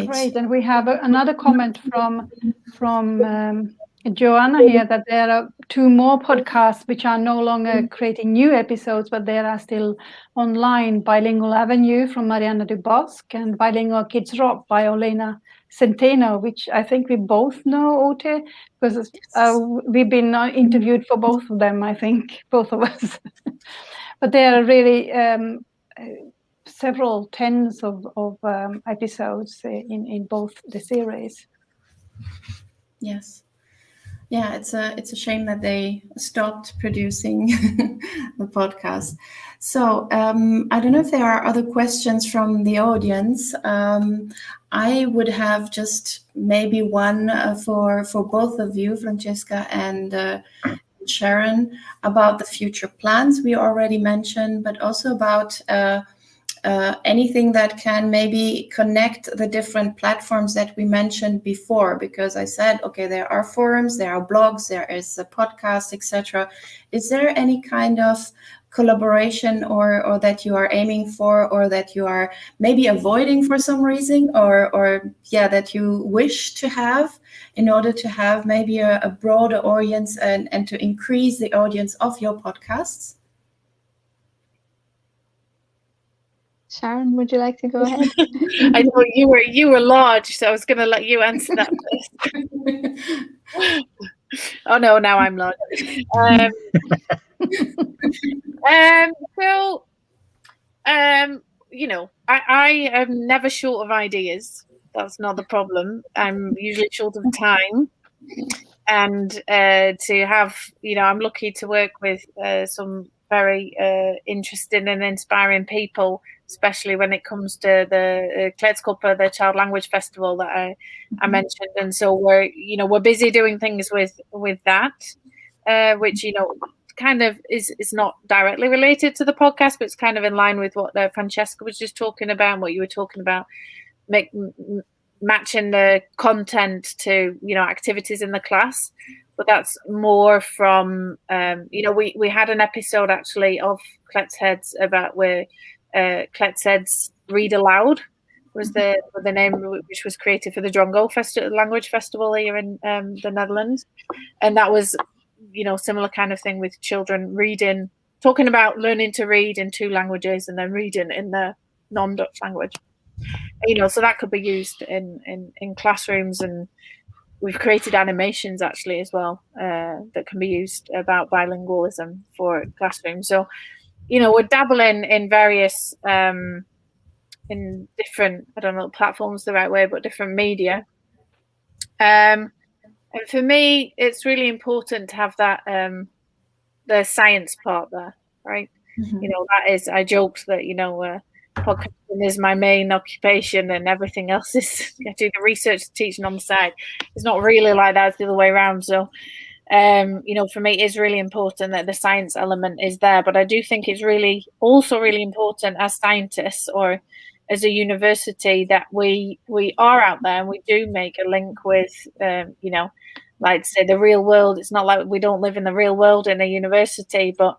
Great. And we have another comment from Joanna here, that there are 2 more podcasts which are no longer creating new episodes, but they are still online. Bilingual Avenue from Mariana Dubosc and Bilingual Kids Rock by Olena Centeno, which I think we both know, Ote, because we've been interviewed for both of them, I think, both of us. But there are really several tens of episodes in both the series. Yes. Yeah, it's a shame that they stopped producing the podcast. So I don't know if there are other questions from the audience. I would have just maybe one for both of you, Francesca and Sharon, about the future plans we already mentioned, but also about anything that can maybe connect the different platforms that we mentioned before, because I said, okay, there are forums, there are blogs, there is a podcast, etc. Is there any kind of collaboration or that you are aiming for, or that you are maybe avoiding for some reason, or that you wish to have in order to have maybe a broader audience and to increase the audience of your podcasts? Sharon, would you like to go ahead? I thought you were large, so I was going to let you answer that first. Oh no, now I'm large. I am never short of ideas. That's not the problem. I'm usually short of time, and to have, I'm lucky to work with some very interesting and inspiring people, especially when it comes to the Kletsheads, the Child Language Festival that I mentioned. And so we're busy doing things with that, which kind of is not directly related to the podcast, but it's kind of in line with what Francesca was just talking about, and what you were talking about, matching the content to activities in the class. But that's more from we had an episode actually of Kletsheads about where Kletsheads Read Aloud was the name, which was created for the Drongo Language Festival here in the Netherlands, and that was similar kind of thing with children reading, talking about learning to read in 2 languages and then reading in the non-Dutch language. So that could be used in classrooms, and we've created animations actually as well that can be used about bilingualism for classrooms. So, we're dabbling in various in different, I don't know, platforms the right way, but different media. And for me, it's really important to have that the science part there, right? Mm-hmm. That is, I joked that podcasting is my main occupation and everything else is I do the research and teaching on the side. It's not really like that, it's the other way around. So for me, it is really important that the science element is there, but I do think it's also really important as scientists or as a university that we are out there and we do make a link with, like say the real world. It's not like we don't live in the real world in a university, but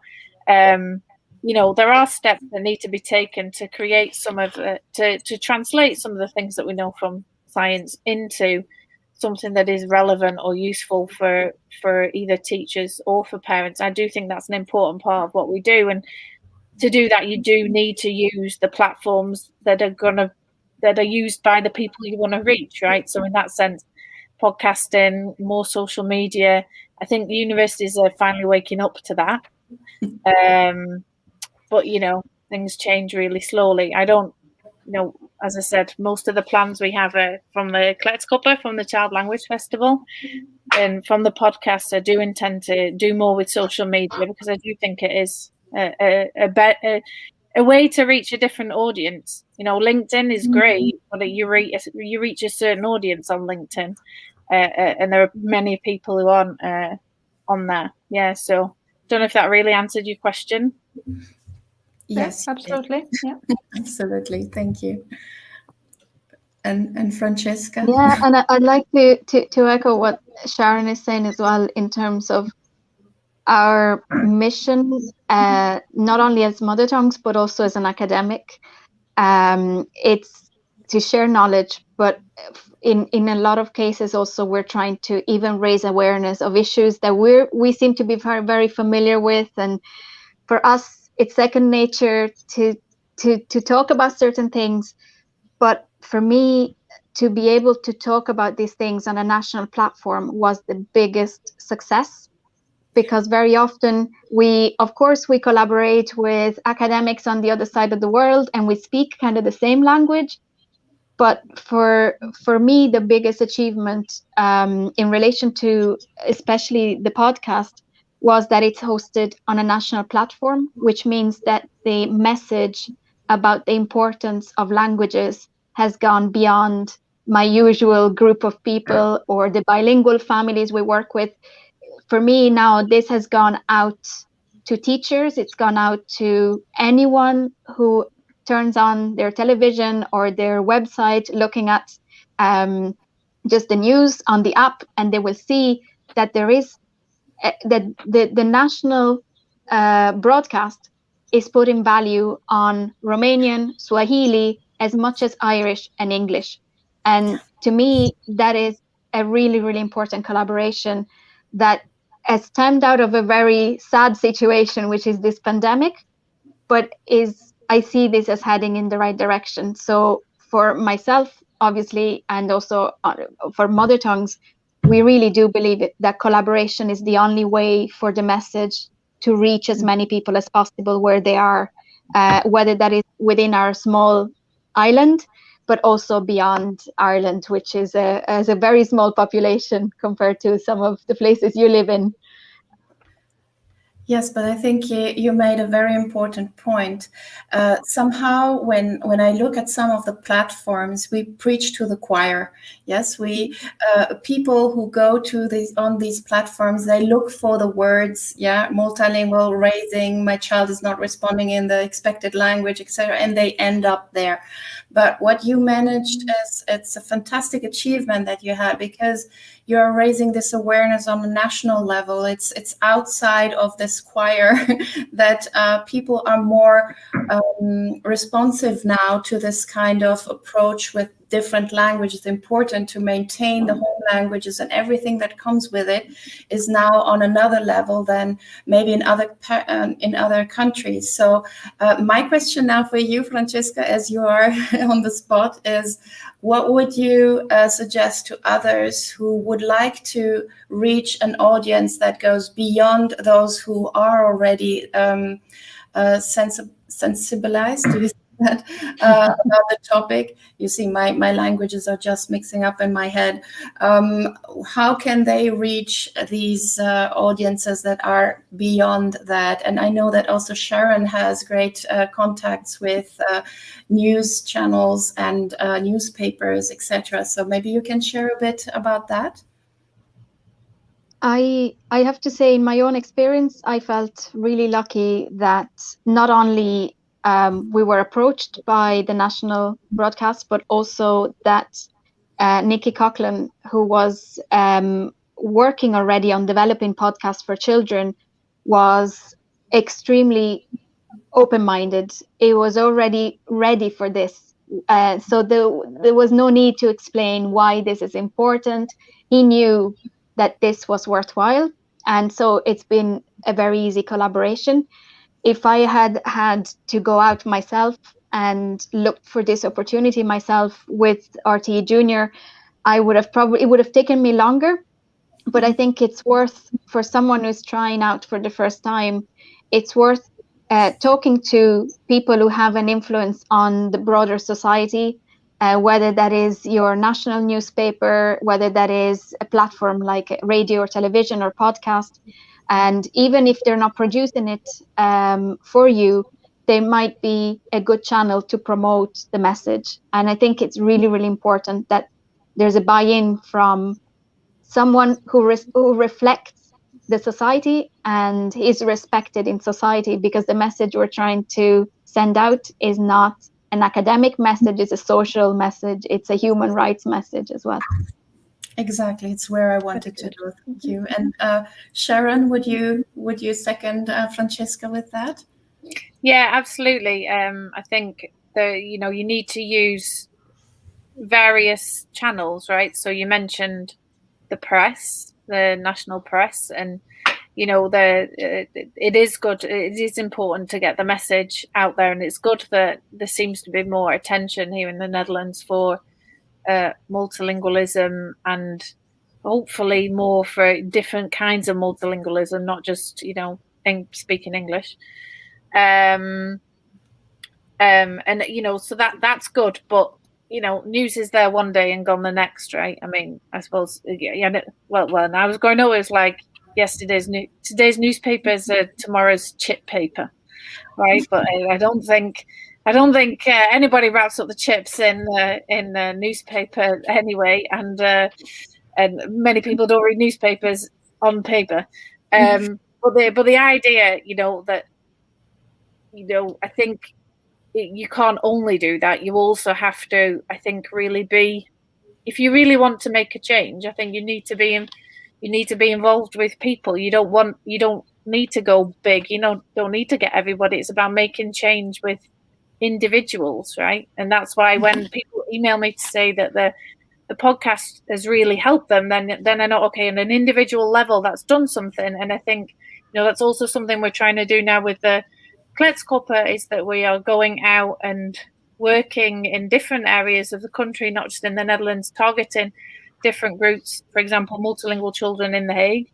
there are steps that need to be taken to create some of to translate some of the things that we know from science into something that is relevant or useful for either teachers or for parents. I do think that's an important part of what we do, and to do that you do need to use the platforms that are used by the people you want to reach, right? So in that sense, podcasting, more social media, I think the universities are finally waking up to that. But things change really slowly. I don't as I said, most of the plans we have are from the Kletsheads, from the Child Language Festival, and from the podcast. I do intend to do more with social media because I do think it is a way to reach a different audience. LinkedIn is great, but you reach a certain audience on LinkedIn, and there are many people who aren't on there. Yeah, so don't know if that really answered your question. Yes, absolutely. Yeah, absolutely. Thank you. And Francesca? Yeah, and I'd like to echo what Sharon is saying as well in terms of our mission, not only as mother tongues, but also as an academic. It's to share knowledge, but in a lot of cases also we're trying to even raise awareness of issues that we seem to be very, very familiar with. And for us, it's second nature to talk about certain things. But for me, to be able to talk about these things on a national platform was the biggest success, because very often we collaborate with academics on the other side of the world and we speak kind of the same language. But for me, the biggest achievement in relation to especially the podcast was that it's hosted on a national platform, which means that the message about the importance of languages has gone beyond my usual group of people or the bilingual families we work with. For me now, this has gone out to teachers. It's gone out to anyone who turns on their television or their website looking at just the news on the app, and they will see that there is that the national broadcast is putting value on Romanian, Swahili, as much as Irish and English. And to me, that is a really, really important collaboration that has stemmed out of a very sad situation, which is this pandemic, but I see this as heading in the right direction. So for myself, obviously, and also for Mother Tongues, we really do believe that collaboration is the only way for the message to reach as many people as possible where they are, whether that is within our small island, but also beyond Ireland, which is a very small population compared to some of the places you live in. Yes, but I think you made a very important point. Somehow, when I look at some of the platforms, we preach to the choir. Yes, we people who go to on these platforms, they look for the words. Yeah, multilingual, raising, my child is not responding in the expected language, etc., and they end up there. But what you managed it's a fantastic achievement that you had, because you're raising this awareness on a national level. It's outside of this choir that people are more responsive now to this kind of approach with different languages. It's important to maintain the home languages, and everything that comes with it is now on another level than maybe in other countries. So my question now for you, Francesca, as you are on the spot, is what would you suggest to others who would like to reach an audience that goes beyond those who are already sensibilized? that about the topic. You see, my languages are just mixing up in my head. How can they reach these audiences that are beyond that? And I know that also Sharon has great contacts with news channels and newspapers, etc. So maybe you can share a bit about that. I have to say, in my own experience, I felt really lucky that not only we were approached by the national broadcast, but also that Nikki Coughlin, who was working already on developing podcasts for children, was extremely open-minded. It was already ready for this. So there was no need to explain why this is important. He knew that this was worthwhile. And so it's been a very easy collaboration. If I had to go out myself and look for this opportunity myself with RTE Junior, it would have taken me longer. But I think it's worth, for someone who's trying out for the first time, it's worth talking to people who have an influence on the broader society, whether that is your national newspaper, whether that is a platform like radio or television or podcast. And even if they're not producing it for you, they might be a good channel to promote the message. And I think it's really, really important that there's a buy-in from someone who reflects the society and is respected in society, because the message we're trying to send out is not an academic message, it's a social message, it's a human rights message as well. Exactly, it's where I wanted to go. Thank you. And Sharon, would you second Francesca with that? Yeah, absolutely. I think you need to use various channels, right? So you mentioned the press, the national press, and it is good. It is important to get the message out there, and it's good that there seems to be more attention here in the Netherlands for multilingualism, and hopefully more for different kinds of multilingualism, not just speaking English. And so that's good, but news is there one day and gone the next, right? I mean, I suppose, when I was growing up, it was like today's newspaper is tomorrow's chip paper, right? But I don't think anybody wraps up the chips in the newspaper anyway, and many people don't read newspapers on paper. But the idea, that I think you can't only do that. You also have to, I think, really be. If you really want to make a change, I think you need to be involved with people. You don't need to go big. Don't need to get everybody. It's about making change with individuals, right? And that's why when people email me to say that the podcast has really helped them, then I know, okay, on an individual level, that's done something. And I think that's also something we're trying to do now with the Kletsheads, is that we are going out and working in different areas of the country, not just in the Netherlands, targeting different groups, for example, multilingual children in The Hague.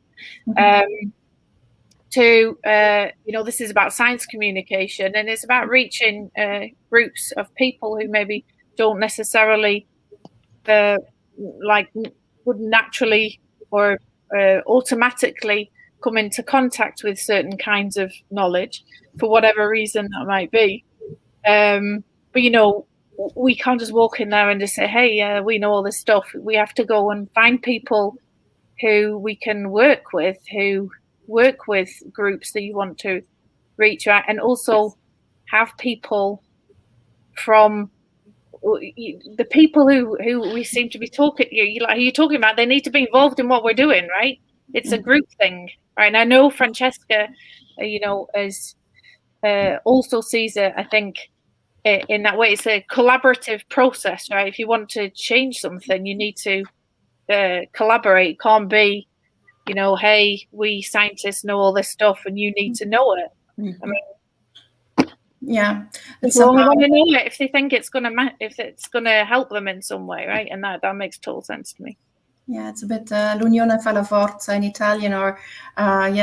This is about science communication, and it's about reaching groups of people who maybe don't necessarily would naturally or automatically come into contact with certain kinds of knowledge for whatever reason that might be. But we can't just walk in there and just say, hey, we know all this stuff. We have to go and find people who we can work with, who work with groups that you want to reach out, and also have people from the people who we seem to be talking, you're talking about, they need to be involved in what we're doing, right? It's a group thing, right? And I know Francesca, is also sees it, I think, in that way. It's a collaborative process, right? If you want to change something, you need to collaborate. It can't be, hey, we scientists know all this stuff and you need to know it. I mean, yeah, people only want to know it if they think it's gonna help them in some way, right? And that makes total sense to me. Yeah, it's a bit l'unione fa la forza in Italian, or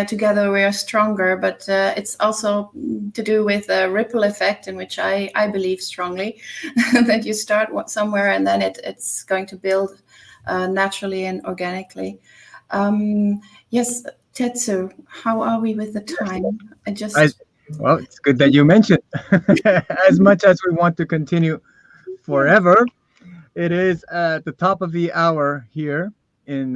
together we are stronger. But it's also to do with a ripple effect, in which I believe strongly that you start somewhere and then it's going to build naturally and organically. Yes, Tetsu, how are we with the time? Well, it's good that you mentioned. As much as we want to continue forever, it is at the top of the hour here in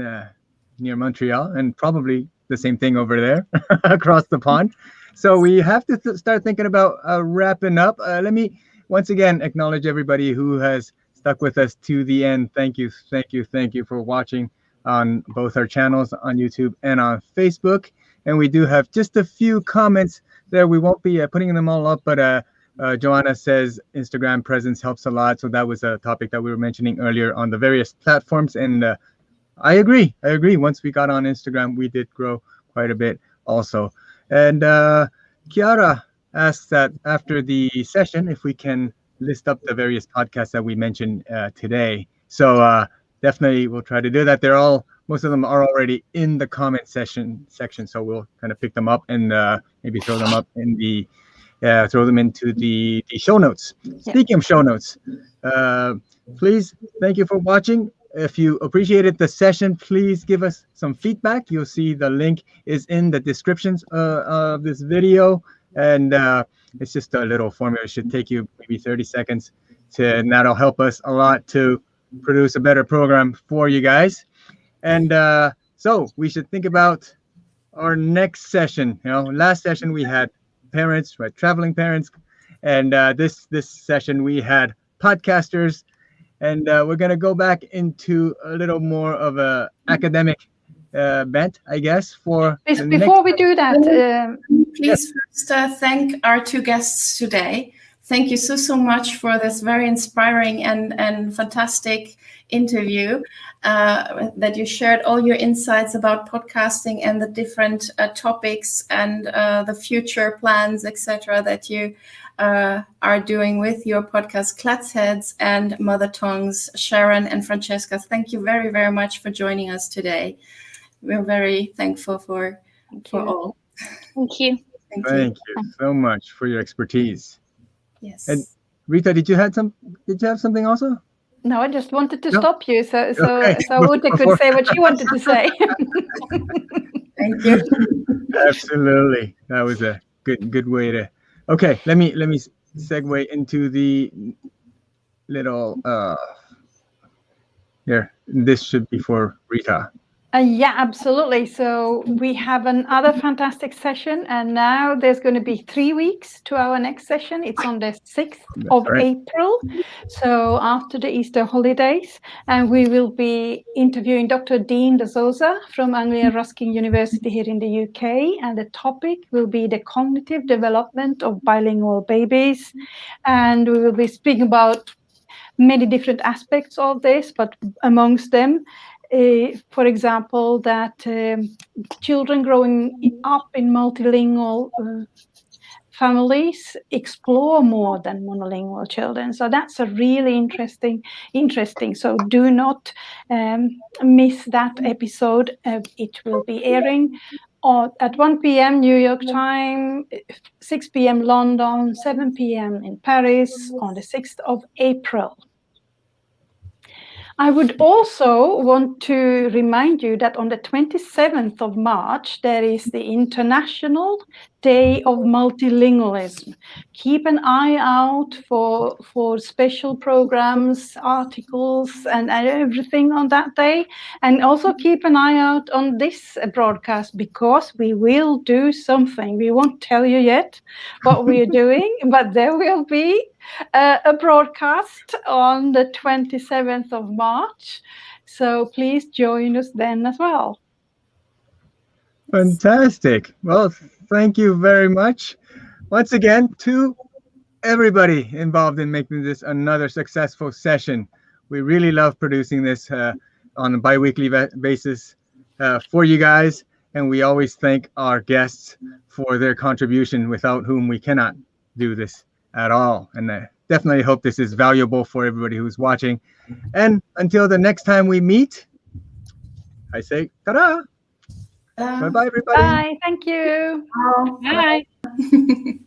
near Montreal, and probably the same thing over there across the pond. So we have to start thinking about wrapping up. Let me once again acknowledge everybody who has stuck with us to the end. Thank you for watching on both our channels on YouTube and on Facebook. And we do have just a few comments there. We won't be putting them all up, but Joanna says Instagram presence helps a lot. So that was a topic that we were mentioning earlier on the various platforms. And I agree. Once we got on Instagram, we did grow quite a bit also. And Chiara asks that after the session, if we can list up the various podcasts that we mentioned today. So definitely we'll try to do that. Most of them are already in the comment section, so we'll kind of pick them up and maybe throw them up in the throw them into the show notes. Speaking of show notes, please, thank you for watching. If you appreciated the session, please give us some feedback. You'll see the link is in the descriptions of this video, and it's just a little formula. It should take you maybe 30 seconds, and that'll help us a lot to produce a better program for you guys. And so we should think about our next session. Last session we had parents, right? Traveling parents, and this session we had podcasters, and we're gonna go back into a little more of a academic bent, I guess. Before we do that, please first thank our two guests today. Thank you so much for this very inspiring and fantastic interview, that you shared all your insights about podcasting and the different topics and the future plans, etc., that you are doing with your podcast Kletsheads and Mother Tongues. Sharon and Francescas, thank you very, very much for joining us today. We're very thankful for all. Thank you. Thank you so much for your expertise. Yes. And Rita, did you have something also? No, I just wanted to stop you so Okay. Uta could say what she wanted to say. Thank you. Absolutely. That was a good way to. Okay, let me segue into the little here. This should be for Rita. Yeah, absolutely. So we have another fantastic session, and now there's going to be 3 weeks to our next session. It's on the 6th of April, so after the Easter holidays, and we will be interviewing Dr. Dean de Souza from Anglia Ruskin University here in the UK, and the topic will be the cognitive development of bilingual babies, and we will be speaking about many different aspects of this, but amongst them, for example, that children growing up in multilingual families explore more than monolingual children. So that's a really interesting. So do not miss that episode. It will be airing at 1 p.m. New York time, 6 p.m. London, 7 p.m. in Paris on the 6th of April. I would also want to remind you that on the 27th of March, there is the International Day of Multilingualism. Keep an eye out for special programs, articles, and everything on that day. And also keep an eye out on this broadcast, because we will do something. We won't tell you yet what we are doing, but there will be a broadcast on the 27th of March. So please join us then as well. Fantastic. Well, thank you very much once again to everybody involved in making this another successful session. We really love producing this on a bi-weekly basis for you guys, and we always thank our guests for their contribution, without whom we cannot do this at all. And I definitely hope this is valuable for everybody who's watching. And until the next time we meet, I say ta-da. Bye-bye, everybody. Bye. Thank you. Ciao. Bye.